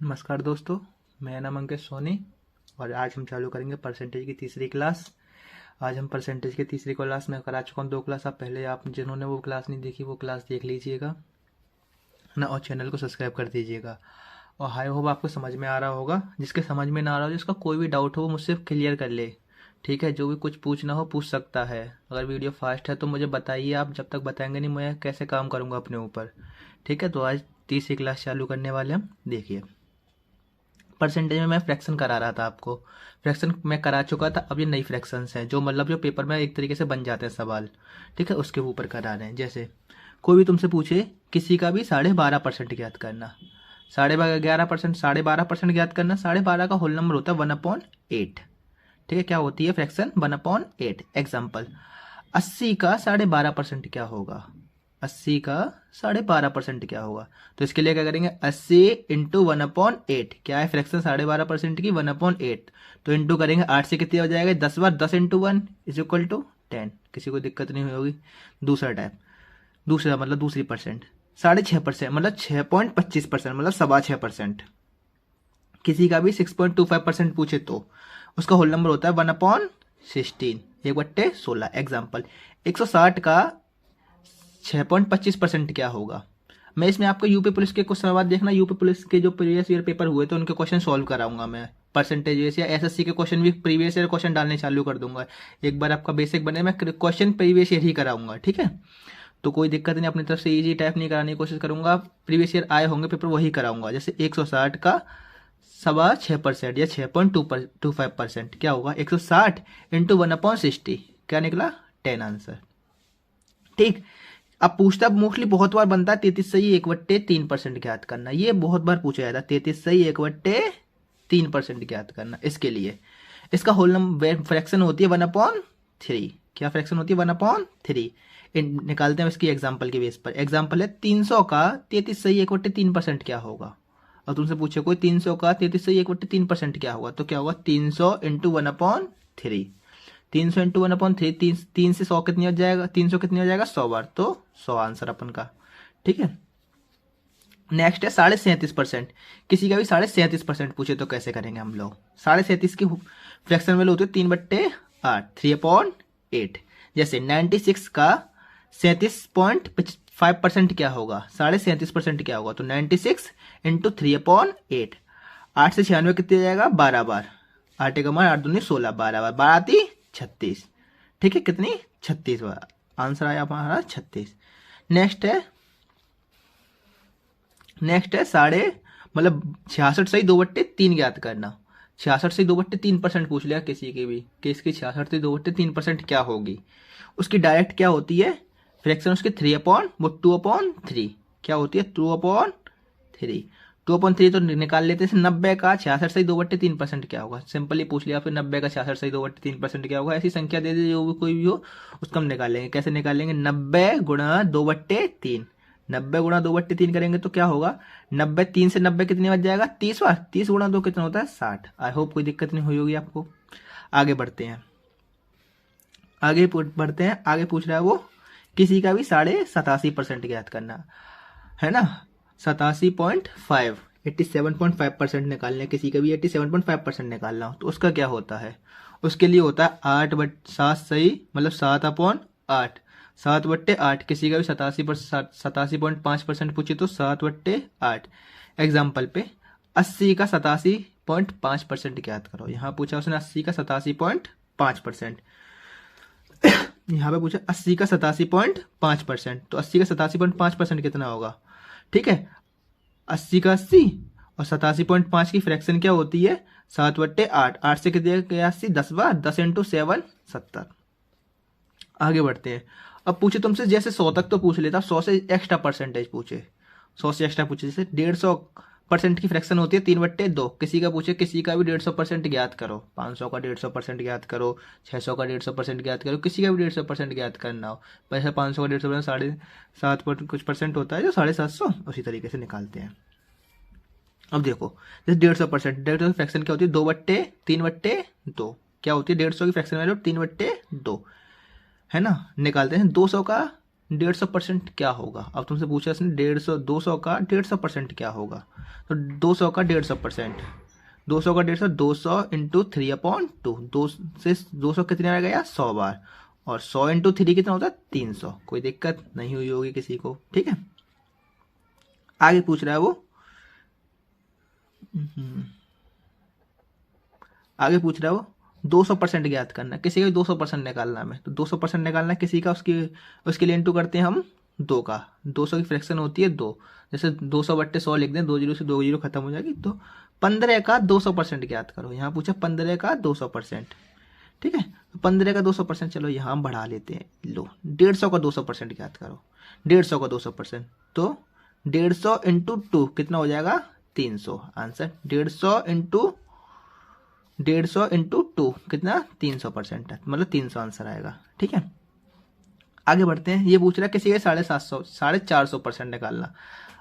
नमस्कार दोस्तों, मेरा नाम अंकित सोनी और आज हम चालू करेंगे परसेंटेज की तीसरी क्लास। आज हम परसेंटेज की तीसरी क्लास में करा चुका हूँ 2 क्लास। आप पहले आप जिन्होंने वो क्लास नहीं देखी वो क्लास देख लीजिएगा, है ना। और चैनल को सब्सक्राइब कर दीजिएगा। और हाई होप आपको समझ में आ रहा होगा। जिसके समझ में ना आ रहा हो, जिसका कोई भी डाउट हो, वो मुझसे क्लियर कर ले। ठीक है, जो भी कुछ पूछना हो पूछ सकता है। अगर वीडियो फास्ट है तो मुझे बताइए, आप जब तक बताएंगे नहीं मैं कैसे काम करूँगा अपने ऊपर। ठीक है, तो आज तीसरी क्लास चालू करने वाले हम। देखिए, परसेंटेज में मैं फ्रैक्शन करा रहा था आपको। फ्रैक्शन मैं करा चुका था। अब ये नई फ्रैक्शंस हैं जो पेपर में एक तरीके से बन जाते हैं सवाल। ठीक है, उसके ऊपर करा रहे हैं। जैसे कोई भी तुमसे पूछे किसी का भी 12.5% ज्ञात करना। 11%, 12.5% ज्ञात करना। 12.5 का होल नंबर होता है 1/8। ठीक है, क्या होती है फ्रैक्शन 1/8। एग्जाम्पल, 80 का 12.5% क्या होगा। 80 का 12.5% क्या होगा। तो इसके लिए क्या करेंगे, 80 इंटू 1/8। क्या है फ्रैक्शन 12.5% की, 1/8। तो इंटू करेंगे 8 से कितनी हो जाएगा, 10 बार। 10 इंटू 1 इज इक्वल टू 10। किसी को दिक्कत नहीं होगी। दूसरा टाइप, दूसरा मतलब दूसरी परसेंट, 6.5% मतलब 6.25%, मतलब 6.25%। किसी का भी 6.25% पूछे तो उसका होल नंबर होता है 1/16, 1/16। एग्जाम्पल, 160 का 6.25% क्या होगा। मैं इसमें आपको यूपी पुलिस के कुछ सवाल देखना, यूपी पुलिस के जो प्रीवियस ईयर पेपर हुए थे उनके क्वेश्चन सॉल्व कराऊंगा मैं। परसेंटेज या एसएससी के क्वेश्चन भी प्रीवियस ईयर क्वेश्चन डालने चालू कर दूंगा। एक बार आपका बेसिक बने मैं क्वेश्चन प्रीवियस ईयर ही कराऊंगा। ठीक है, तो कोई दिक्कत नहीं, अपनी तरफ से इजी टाइप नहीं कराने की कोशिश करूंगा। प्रीवियस ईयर आए होंगे पेपर वही कराऊंगा। जैसे 160 का 6.25% या 6.25% क्या होगा, 160 इंटू 1/60 क्या निकला, 10 आंसर। ठीक, अब पूछता मोस्टली बहुत बार बनता है 33 सही 1/3% ज्ञात करना। ये बहुत बार पूछा जाता है, 33 सही 1/3% ज्ञात करना। इसके लिए इसका होल नंबर फ्रैक्शन होती है 1/3। क्या फ्रैक्शन होती है, 1/3। निकालते हैं इसकी एग्जाम्पल के बेस पर। एग्जाम्पल है 300 का 33 सही 1/3% क्या होगा। और तुमसे पूछे कोई 300 का 33 सही 1/3% क्या होगा, तो क्या होगा, 300 इंटू 1/3। 300 इंटू 1/3, तीन से 100 कितनी हो जाएगा, 300 कितनी हो जाएगा, 100 बार, तो 100 आंसर अपन का। ठीक है, नेक्स्ट है 37.5%। किसी का भी 37.5% पूछे तो कैसे करेंगे हम लोग। 37.5 की फ्रैक्शन वैल्यू होती है 3/8, 3/8। जैसे 96 का 37.5% क्या होगा, 37.5% क्या होगा, तो 96 इंटू 3/8। 8 से 96 कितनी हो जाएगा, 12 बार। 8 का मान 8 दूनी 16, 12 बार, 12 36। ठीक है, कितनी, 36 बार। आंसर आया हमारा 36। नेक्स्ट है साढ़े मतलब 66 सही 2/3 ज्ञात करना। 66 से 2/3% पूछ लिया किसी की भी कि इसकी 66 से 2/3% क्या होगी। उसकी डायरेक्ट क्या होती है फ्रैक्शन, उसकी 2/3 क्या होती है, 2/3। 2/3 तो निकाल लेते हैं। 90 का 66 से 2/3% क्या होगा, सिंपली पूछ लिया। फिर 90 का 66 से 2/3% क्या होगा। ऐसी संख्या दे दे जो भी कोई भी हो, उसको हम निकाल लेंगे। कैसे निकालेंगे, 90 गुणा 2/3। 90 गुणा 2/3 करेंगे तो क्या होगा, 90, 3 से 90 कितनी बच जाएगा, 30 बार। 30 गुणा 2 कितना होता है, 60। आई होप कोई दिक्कत नहीं हुई होगी आपको। आगे बढ़ते हैं, आगे पूछ रहा है वो किसी का भी 87.5% ज्ञात करना, है ना। 87.5, 87.5% निकालना है। किसी का भी 87.5% निकालना हो तो उसका क्या होता है, उसके लिए होता है 8/7 सही मतलब 7/8। 7/8 किसी का भी 87.5% पूछे तो 7/8। एग्जाम्पल पे 80 का 87.5% ज्ञात करो। यहाँ पूछा उसने 80 का 87.5%। यहाँ पे पूछा 80 का 87.5%, तो 80 का 87.5% कितना होगा। ठीक है, 80 का 80 और 87.5 की फ्रैक्शन क्या होती है, 7/8। 8 से कितने गया 80, 10 बार, 10 इंटू 7 70। आगे बढ़ते हैं। अब पूछे तुमसे जैसे 100 तक तो पूछ लेता, 100 से एक्स्ट्रा परसेंटेज पूछे, 100 से एक्स्ट्रा पूछे। जैसे 150% की फ्रैक्शन होती है 3/2। किसी का पूछे किसी का भी 150% ज्ञात करो, 500 का 150% ज्ञात करो, 600 का 150% ज्ञात करो, किसी का भी 150% ज्ञात करना हो। वैसे 500 का 150% 7.5 कुछ परसेंट होता है जो 750, उसी तरीके से निकालते हैं। अब देखो, जैसे 150%, 150 फ्रैक्शन क्या होती है, 2/3/2 क्या होती है, 150 की फ्रैक्शन वैल्यू 3/2, है ना। निकालते हैं 200 का 150% क्या होगा। अब तुमसे पूछा इसने 150, 200 का 150% क्या होगा। तो 200 का 150%, 200 का 150, 200 इंटू 3/2, 200 कितने आ गया 100 बार, और 100 इंटू 3 कितना होता है 300। कोई दिक्कत नहीं हुई होगी किसी को, ठीक है। आगे पूछ रहा है वो, आगे पूछ रहा है वो 200% ज्ञात करना, किसी का भी 200% निकालना है। तो 200% निकालना है किसी का, उसके लिए इंटू करते हैं हम 2 का। 200 की फ्रैक्शन होती है 2, जैसे 200/100 लिख दें, 2 जीरो से 2 जीरो खत्म हो जाएगी। तो 15 का 200% ज्ञात करो। यहाँ पूछा 15 का 200%, ठीक है। तो 15 का 200%, चलो यहाँ हम बढ़ा लेते हैं। लो 150 का 200% ज्ञात करो। 150 का 200%, तो 150 इंटू 2 कितना हो जाएगा 300। आंसर 150 इंटू 2 कितना 300% है, मतलब 300 आंसर आएगा, ठीक है। आगे बढ़ते हैं। ये पूछ रहा है किसी के 450% निकालना।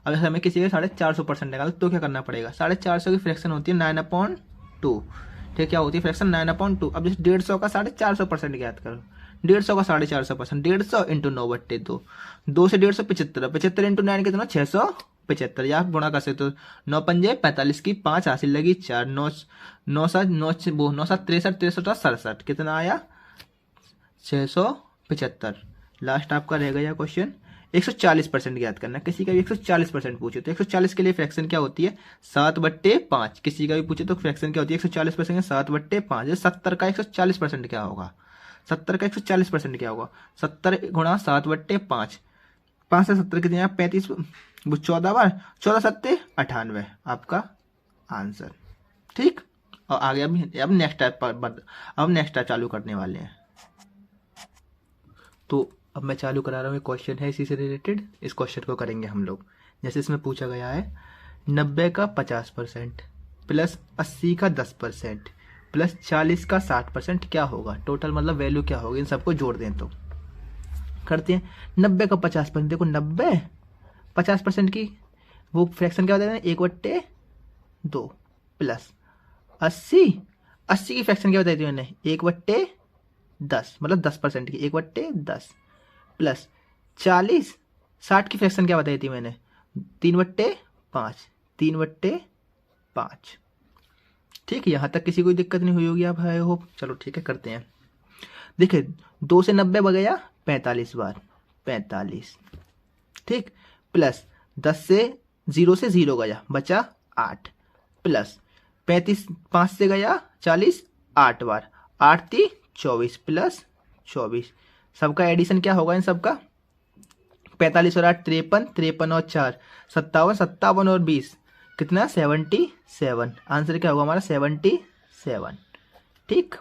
अब हमें किसी के 450% निकालना, तो क्या करना पड़ेगा। 450 की फ्रैक्शन होती है 9/2, ठीक, क्या होती है फ्रैक्शन 9/2। अब जैसे 150 का 450% ज्ञात करो। 150 का 450%, 150 इंटू 9/2, 2 से 150 75, 75 इंटू 9 कितना 675, या गुणा कर सकते हो। 9 पंजे 45 की 5 हासिल लगी 4, 9 9 7 9 9 7 63 63 67, कितना आया 675। लास्ट आपका रह गया क्वेश्चन 140% ज्ञात करना। किसी का भी 140% पूछे तो 140 के लिए फ्रैक्शन क्या होती है 7/5। किसी का भी पूछे तो फ्रैक्शन क्या होती है 140% 7/5। 70 का 140% क्या होगा, 70 का 140% क्या होगा, 70 गुणा 7/5, 5 से 70 कितने 35, 14 बार, 14 सत्ते 98 आपका आंसर, ठीक। और आगे अब नेक्स्ट टाइप चालू करने वाले हैं। तो अब मैं चालू करा रहा हूँ, एक क्वेश्चन है इसी से रिलेटेड। इस क्वेश्चन को करेंगे हम लोग। जैसे इसमें पूछा गया है 90 का 50% प्लस 80 का 10% प्लस 40 का 60% क्या होगा। टोटल मतलब वैल्यू क्या होगी, इन सबको जोड़ दें तो करते हैं। 90 का 50%, देखो 90 50% की वो फ्रैक्शन क्या होता है 1/2 प्लस 80 की फ्रैक्शन क्या बताई थी मैंने 1/10, मतलब 10% की 1/10 प्लस 40 60 की फ्रैक्शन क्या बताई थी मैंने 3/5, 3/5, ठीक है। यहाँ तक किसी को दिक्कत नहीं हुई होगी आप आई होप। चलो ठीक है करते हैं। देखिए 2 से 90 गया 45 बार 45, ठीक, प्लस 10 से 0 से 0 गया बचा 8, प्लस 35 5 से गया 40 8 बार, 8 थी 24 प्लस 24। सबका एडिशन क्या होगा इन सबका 45 और 8 53, 53 और 4 57, 57 और 20 कितना 77। आंसर क्या होगा हमारा 77, ठीक।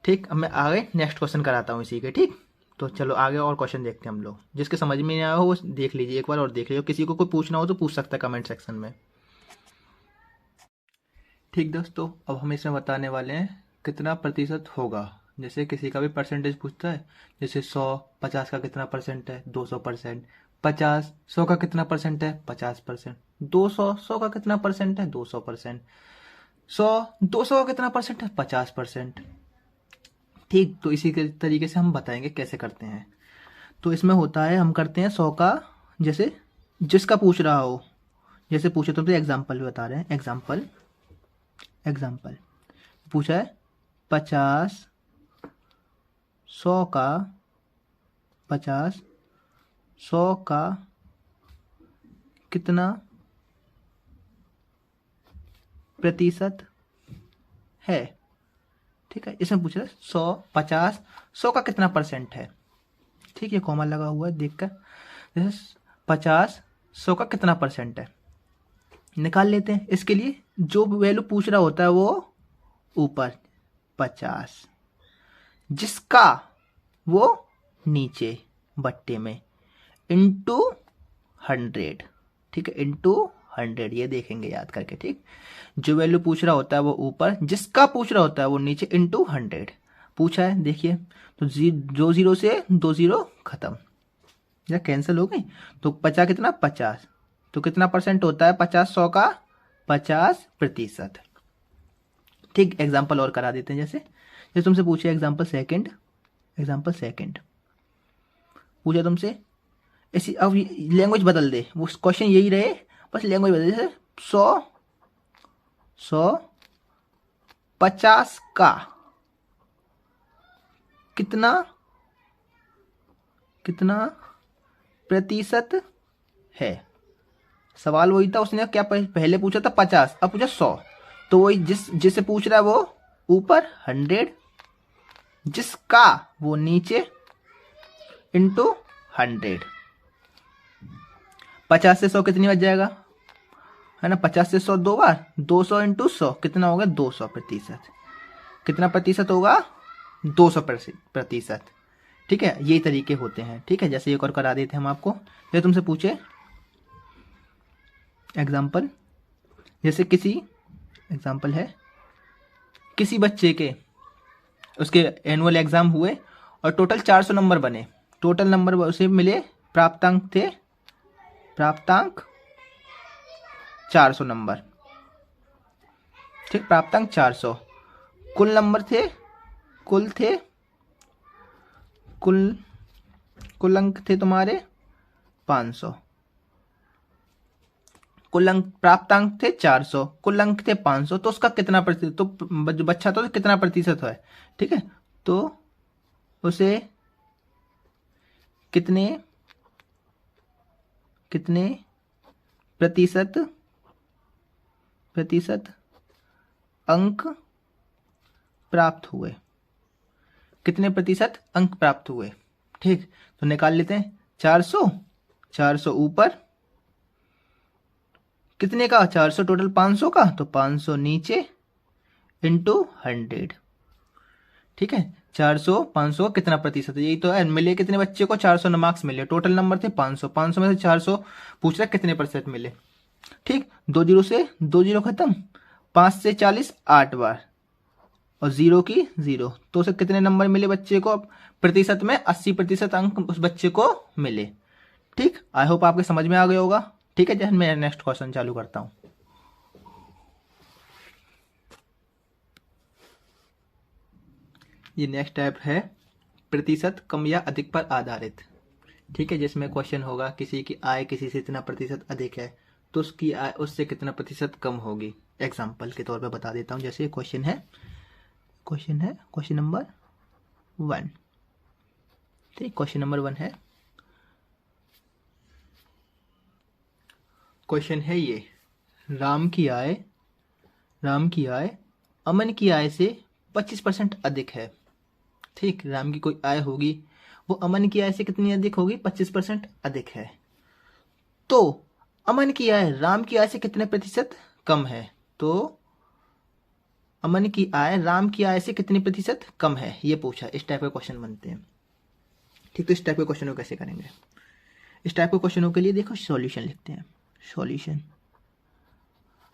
ठीक, अब मैं आगे नेक्स्ट क्वेश्चन कराता हूँ इसी के, ठीक। तो चलो आगे और क्वेश्चन देखते हैं हम लोग। जिसके समझ में नहीं आया हो वो देख लीजिए एक बार और देख लीजिए। किसी को कोई पूछना हो तो पूछ सकता है कमेंट सेक्शन में। ठीक दोस्तों, अब हम इसमें बताने वाले हैं कितना प्रतिशत होगा। जैसे किसी का भी परसेंटेज पूछता है, जैसे 100 50 का कितना परसेंट है 200%, 50 100 का कितना परसेंट है 50%, 200 100 का कितना परसेंट है 200%, 100 200 का कितना परसेंट है 50%, ठीक। तो इसी के तरीके से हम बताएंगे कैसे करते हैं। तो इसमें होता है हम करते हैं 100 का, जैसे जिसका पूछ रहा हो, जैसे पूछे तो एग्जाम्पल भी बता रहे हैं। एग्जाम्पल पूछा है 50 100 का 50 100 का कितना प्रतिशत है, ठीक है। इसमें पूछ रहा है 100 50 100 का कितना परसेंट है, ठीक है। कॉमा लगा हुआ है देखकर, जैसे 50 100 का कितना परसेंट है निकाल लेते हैं। इसके लिए जो वैल्यू पूछ रहा होता है वो ऊपर 50, जिसका वो नीचे बट्टे में, इंटू 100, ठीक है, इंटू 100। ये देखेंगे याद करके, ठीक। जो वैल्यू पूछ रहा होता है वो ऊपर, जिसका पूछ रहा होता है वो नीचे, इंटू 100 पूछा है। देखिए तो 0 से 2 0 खत्म या कैंसिल हो गई, तो 50 कितना 50, तो कितना परसेंट होता है 50 100 का 50%, ठीक। एग्जाम्पल और करा देते हैं। जैसे तुमसे पूछे एग्जाम्पल सेकंड, एग्जाम्पल सेकंड पूछा तुमसे, ऐसी अब लैंग्वेज बदल दे, वो क्वेश्चन यही रहे बस लैंग्वेज बदल दे। 150 का कितना प्रतिशत है। सवाल वही था, उसने क्या पहले पूछा था 50, अब पूछा 100। तो वही जिससे पूछ रहा है वो ऊपर 100, जिसका वो नीचे इंटू 100। 50 से 100 कितनी बच जाएगा, है ना। 50 से 100 दो बार, 200 इंटू 100 कितना होगा 200%। कितना प्रतिशत होगा 200%। ठीक है, यही तरीके होते हैं। ठीक है, जैसे एक और करा देते हैं हम आपको। ये तुमसे पूछे एग्जाम्पल, जैसे एग्जाम्पल है किसी बच्चे के उसके एनुअल एग्जाम हुए और टोटल 400 नंबर बने। टोटल नंबर उसे मिले, प्राप्तांक 400 नंबर। ठीक, प्राप्तांक 400। कुल नंबर थे, कुल अंक थे तुम्हारे 500। कुल अंक प्राप्तांक थे 400, कुल अंक थे 500, तो उसका कितना प्रतिशत, तो बच्चा तो कितना प्रतिशत है। ठीक है, तो उसे कितने प्रतिशत अंक प्राप्त हुए, कितने प्रतिशत अंक प्राप्त हुए। ठीक, तो निकाल लेते हैं। 400 ऊपर कितने का 400 टोटल 500 का, तो 500 नीचे इंटू 100। ठीक है, 400 500 कितना प्रतिशत, यही तो है। मिले कितने बच्चे को 400 मार्क्स मिले, टोटल नंबर थे 500 में से 400 पूछ रहा कितने प्रतिशत मिले। ठीक, 2 जीरो से 2 जीरो खत्म, 5 से 40 8 बार और 0 की 0, तो उसे कितने नंबर मिले बच्चे को प्रतिशत में, 80% अंक उस बच्चे को मिले। ठीक, आई होप आपके समझ में आ गया होगा। ठीक है, जैसे मैं नेक्स्ट क्वेश्चन चालू करता हूं। ये नेक्स्ट टाइप है प्रतिशत कम या अधिक पर आधारित। ठीक है, जिसमें क्वेश्चन होगा क्सी की आय किसी से इतना प्रतिशत अधिक है तो उसकी आय उससे कितना प्रतिशत कम होगी। एग्जाम्पल के तौर पे बता देता हूं। जैसे क्वेश्चन है क्वेश्चन नंबर 1। ठीक, क्वेश्चन नंबर 1 है, क्वेश्चन है ये, राम की आय अमन की आय से 25% अधिक है। ठीक, राम की कोई आय होगी, वो अमन की आय से कितनी अधिक होगी, 25% अधिक है। तो अमन की आय राम की आय से कितने प्रतिशत कम है, तो अमन की आय राम की आय से कितनी प्रतिशत कम है, ये पूछा। इस टाइप के क्वेश्चन बनते हैं। ठीक, तो इस टाइप के क्वेश्चनों को कैसे करेंगे। इस टाइप के क्वेश्चनों के लिए देखो सॉल्यूशन लिखते हैं। सॉल्यूशन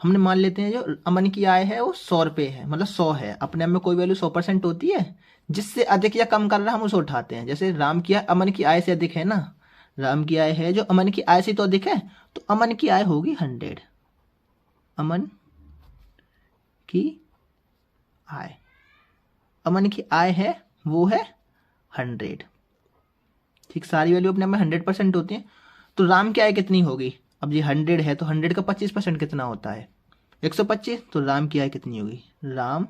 हमने मान लेते हैं जो अमन की आय है वो 100 रुपये है, मतलब 100 है। अपने आप में कोई वैल्यू 100% होती है, जिससे अधिक या कम कर रहा है हम उसे उठाते हैं। जैसे राम की आय अमन की आय से अधिक है ना, राम की आय है जो अमन की आय से तो अधिक है, तो अमन की आय होगी 100। अमन की आय है वो है 100। ठीक, सारी वैल्यू अपने में 100% होती है। तो राम की आय कितनी होगी, अब ये 100 है तो 100 का 25% कितना होता है 125। तो राम की आय कितनी होगी, राम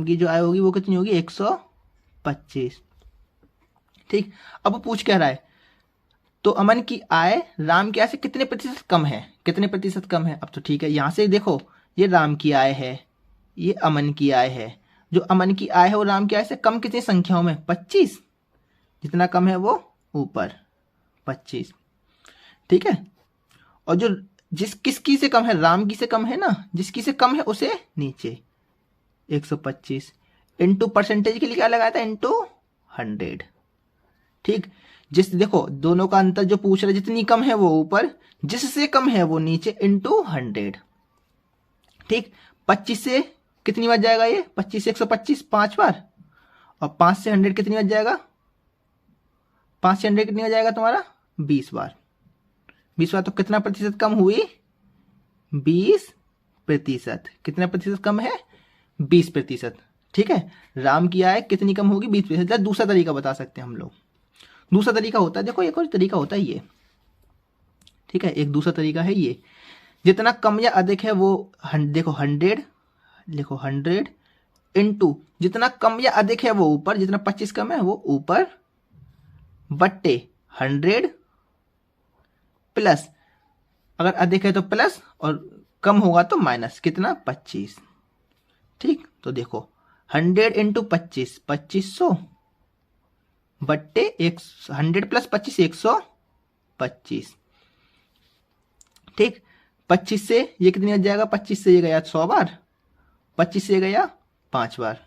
की जो आय होगी वो कितनी होगी 125। ठीक, अब वो पूछ क्या रहा है, तो अमन की आय राम की आय से कितने प्रतिशत कम है, अब तो ठीक है, यहां से देखो ये राम की आय है, ये अमन की आय है। जो अमन की आय है वो राम की आय से कम कितनी संख्याओं में, 25, जितना कम है वो ऊपर 25। ठीक है, और जो किसकी से कम है, राम की से कम है ना, जिसकी से कम है उसे नीचे 125। इंटू परसेंटेज के लिए क्या लगाया था, इंटू 100। ठीक, देखो दोनों का अंतर जो पूछ रहा है, जितनी कम है वो ऊपर, जिससे कम है वो नीचे, इंटू 100। ठीक, 25 से कितनी बार जाएगा ये, 25 से 125 5 बार, और 5 से 100 कितनी बार जाएगा, 5 से 100 कितनी बार जाएगा तुम्हारा 20 बार। 20 बार, तो कितना प्रतिशत कम हुई, 20%। कितना प्रतिशत कम है, 20%। ठीक है, राम की आय कितनी कम होगी? 20%। दूसरा तरीका बता सकते हैं हम लोग। दूसरा तरीका होता है, देखो एक और तरीका होता है ये। ठीक है, एक दूसरा तरीका है ये, जितना कम या अधिक है वो देखो 100 लिखो 100 इंटू जितना कम या अधिक है वो ऊपर, जितना 25 कम है वो ऊपर, बट्टे 100 प्लस, अगर अधिक है तो प्लस और कम होगा तो माइनस, कितना? 25। ठीक, तो देखो 100 इंटू 25 2500 बट्टे 100 प्लस 25 125। ठीक, 25 से ये कितनी आ जाएगा? 25 से ये गया 100 बार, 25 से गया 5 बार,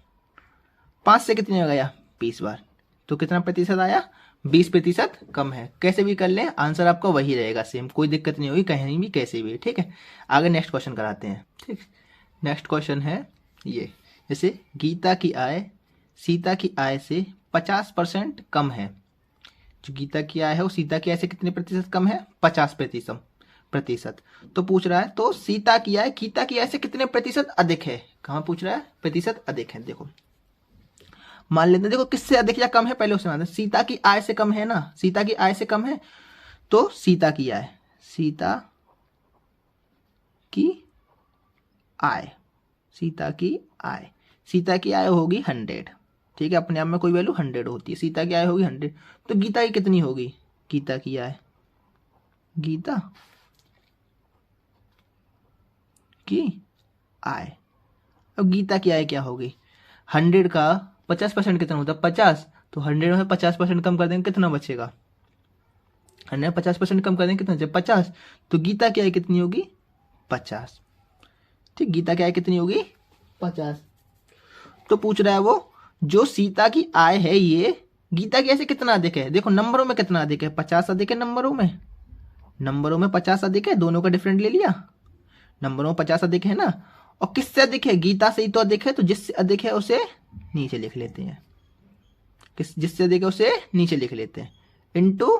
5 से कितने आ गया? 20 बार। तो कितना प्रतिशत आया? 20% कम है। कैसे भी कर लें, आंसर आपका वही रहेगा सेम, कोई दिक्कत नहीं होगी कहीं भी कैसे भी। ठीक है, आगे नेक्स्ट क्वेश्चन कराते हैं। ठीक, नेक्स्ट क्वेश्चन है ये, जैसे गीता की आय सीता की आय से 50% कम है। जो गीता की आय है वो सीता की आय से कितने प्रतिशत कम है? 50%। तो पूछ रहा है तो सीता की आय गीता की आय से कितने प्रतिशत अधिक है? कहाँ पूछ रहा है? प्रतिशत अधिक है। देखो मान लेते हैं, देखो किससे अधिक या कम है पहले उसे मानते हैं। सीता की आय से कम है ना, सीता की आय से कम है, तो सीता की आय सीता की आय होगी 100। ठीक है, अपने आप में कोई वैल्यू 100 होती है, सीता की आय होगी 100। तो गीता की कितनी होगी? गीता की आय अब गीता की आय क्या होगी? 100 का 50% कितना होता है? 50। तो 100 में 50% कम कर देंगे, कितना बचेगा? 100 में 50% कम कर देंगे, कितना बचेगा? 50। तो गीता की आय कितनी होगी? 50। ठीक, गीता की आय कितनी होगी? 50। तो पूछ रहा है वो, जो सीता की आय है ये गीता की आय से कितना अधिक है? देखो नंबरों में कितना अधिक है? 50 अधिक है नंबरों में 50 अधिक है, दोनों का डिफरेंट ले लिया, नंबरों में 50 अधिक है ना। और किससे अधिक है? गीता से ही तो अधिक है, तो जिससे अधिक है उसे नीचे लिख लेते हैं, जिससे अधिक है उसे नीचे लिख लेते हैं, इंटू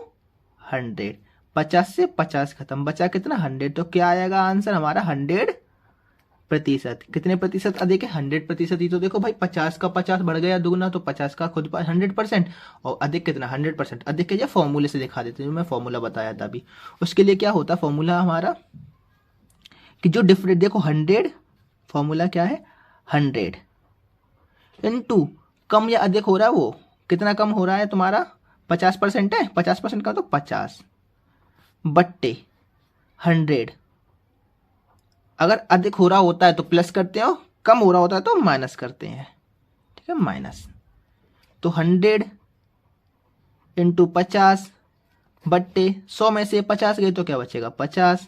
100। 50 से 50 खत्म, बचा कितना? 100। तो क्या आएगा आंसर हमारा? 100%। कितने प्रतिशत अधिक है? 100% ही तो। देखो भाई 50 का 50 बढ़ गया दुगना, तो 50 का खुद 100%, और अधिक कितना? 100%। अधिक है, या फॉर्मूले से दिखा देते हैं, मैं फॉर्मूला बताया था अभी। उसके लिए क्या होता फॉर्मूला हमारा, कि जो डिफरेंट, देखो 100 फॉर्मूला क्या है? 100 इंटू कम या अधिक हो रहा है वो, कितना कम हो रहा है तुम्हारा? 50% है, 50% का तो 50 बट्टे 100। अगर अधिक हो रहा होता है तो प्लस करते हो, कम हो रहा होता है तो माइनस करते हैं। ठीक है, माइनस। तो 100 इंटू 50 बट्टे 100 में से 50 गए तो क्या बचेगा? 50।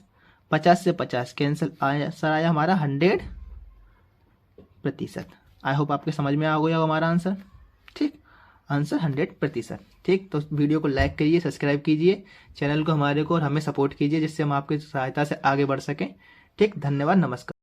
50 से 50 कैंसिल, आया सर आया हमारा 100%। आई होप आपके समझ में आ गया हमारा आंसर। ठीक, आंसर 100%। ठीक, तो वीडियो को लाइक करिए, सब्सक्राइब कीजिए, चैनल को हमारे को और हमें सपोर्ट कीजिए, जिससे हम आपकी सहायता से आगे बढ़ सकें। ठीक, धन्यवाद, नमस्कार।